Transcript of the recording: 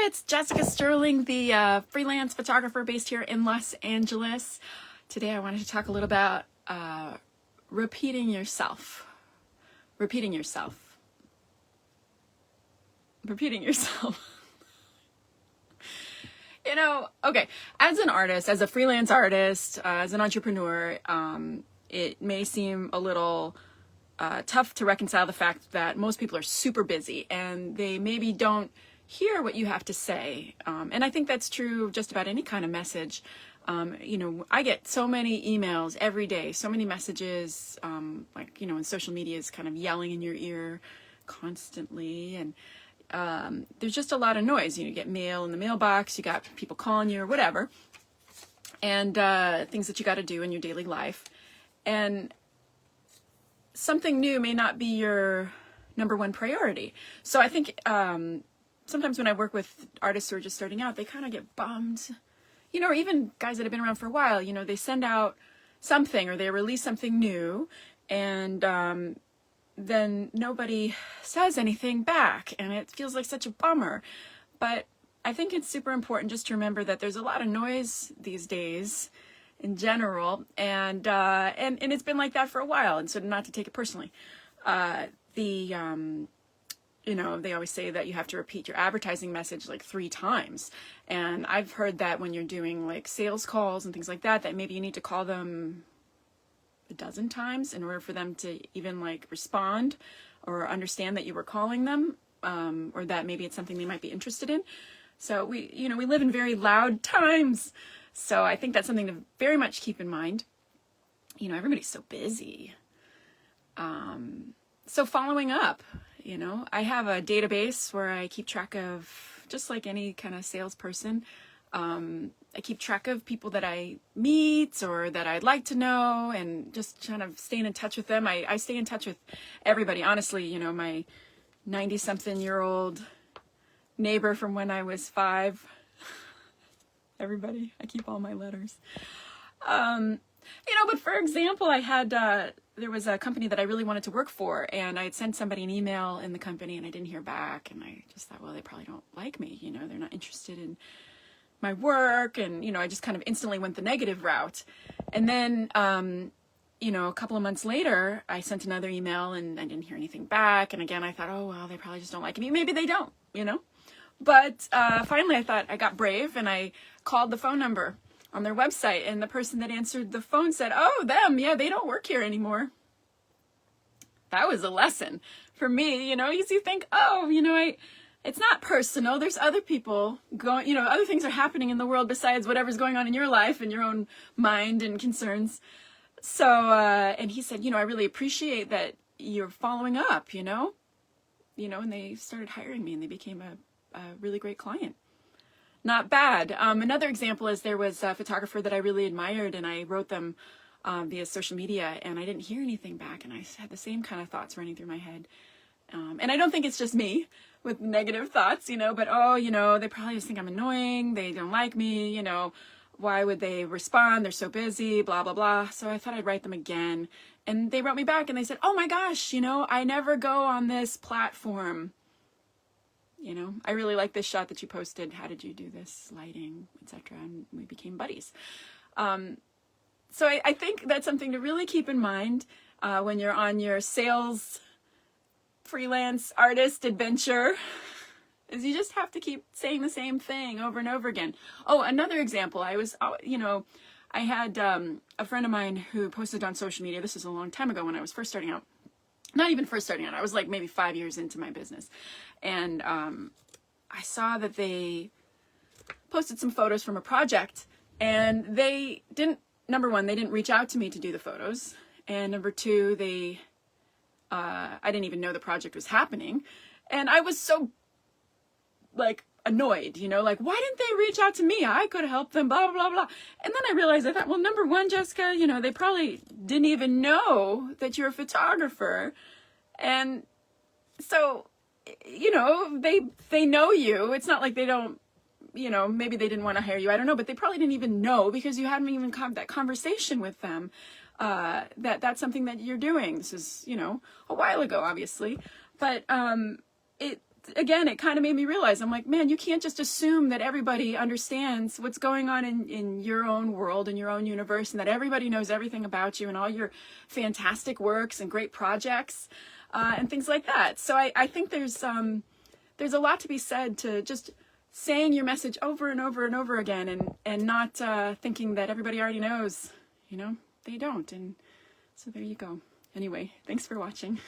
it's Jessica Sterling, the freelance photographer based here in Los Angeles. Today I wanted to talk a little about repeating yourself. Repeating yourself. Repeating yourself. You know, okay, as an artist, as a freelance artist, as an entrepreneur, it may seem a little tough to reconcile the fact that most people are super busy and they maybe don't hear what you have to say. And I think that's true of just about any kind of message. You know, I get so many emails every day, so many messages, like, you know, and social media is kind of yelling in your ear constantly. And there's just a lot of noise. You get mail in the mailbox, you got people calling you or whatever, and things that you got to do in your daily life. And something new may not be your number one priority. So I think sometimes when I work with artists who are just starting out, they kind of get bummed, you know, or even guys that have been around for a while, you know, they send out something or they release something new, and then nobody says anything back, and it feels like such a bummer. But I think it's super important just to remember that there's a lot of noise these days in general, and it's been like that for a while, and so not to take it personally. You know, they always say that you have to repeat your advertising message like 3 times. And I've heard that when you're doing like sales calls and things like that, that maybe you need to call them a dozen times in order for them to even like respond or understand that you were calling them, or that maybe it's something they might be interested in. So we live in very loud times. So I think that's something to very much keep in mind. You know, everybody's so busy. So following up, you know, I have a database where I keep track of, just like any kind of salesperson, I keep track of people that I meet or that I'd like to know, and just kind of staying in touch with them. I stay in touch with everybody. Honestly, you know, my 90-something-year-old neighbor from when I was 5, everybody, I keep all my letters. You know, but for example, I had, there was a company that I really wanted to work for, and I had sent somebody an email in the company and I didn't hear back, and I just thought, well, they probably don't like me, you know, they're not interested in my work, and, you know, I just kind of instantly went the negative route. And then, you know, a couple of months later, I sent another email and I didn't hear anything back, and again, I thought, oh, well, they probably just don't like me. Maybe they don't, you know, but finally I thought I got brave and I called the phone number on their website, and the person that answered the phone said, oh, them, yeah, they don't work here anymore. That was a lesson for me, you know, because you think, oh, you know, it's not personal. There's other people going, you know, other things are happening in the world besides whatever's going on in your life and your own mind and concerns. So, and he said, you know, I really appreciate that you're following up, you know, and they started hiring me and they became a really great client. Not bad. Another example is there was a photographer that I really admired, and I wrote them via social media, and I didn't hear anything back, and I had the same kind of thoughts running through my head. And I don't think it's just me with negative thoughts, you know, but, oh, you know, they probably just think I'm annoying, they don't like me, you know, why would they respond? They're so busy, blah, blah, blah. So I thought I'd write them again. And they wrote me back and they said, oh my gosh, you know, I never go on this platform. You know, I really like this shot that you posted. How did you do this? Lighting, etc. And we became buddies. So I think that's something to really keep in mind when you're on your sales freelance artist adventure, is you just have to keep saying the same thing over and over again. Oh, another example. I was, you know, I had a friend of mine who posted on social media. This was a long time ago when I was first starting out. Not even first starting out. I was like maybe 5 years into my business. And I saw that they posted some photos from a project, and they didn't, number one, they didn't reach out to me to do the photos. And number two, I didn't even know the project was happening. And I was so like annoyed, you know, like, why didn't they reach out to me? I could have helped them, blah, blah, blah. And then I realized, I thought, well, number one, Jessica, you know, they probably didn't even know that you're a photographer. And so, you know, they know you. It's not like they don't, you know, maybe they didn't want to hire you. I don't know, but they probably didn't even know because you hadn't even had that conversation with them. That's something that you're doing. This is, you know, a while ago, obviously, but, again, it kind of made me realize, I'm like, man, you can't just assume that everybody understands what's going on in your own world, in your own universe, and that everybody knows everything about you and all your fantastic works and great projects, and things like that. So I think there's a lot to be said to just saying your message over and over and over again, and not thinking that everybody already knows. You know, they don't. And so there you go. Anyway, thanks for watching.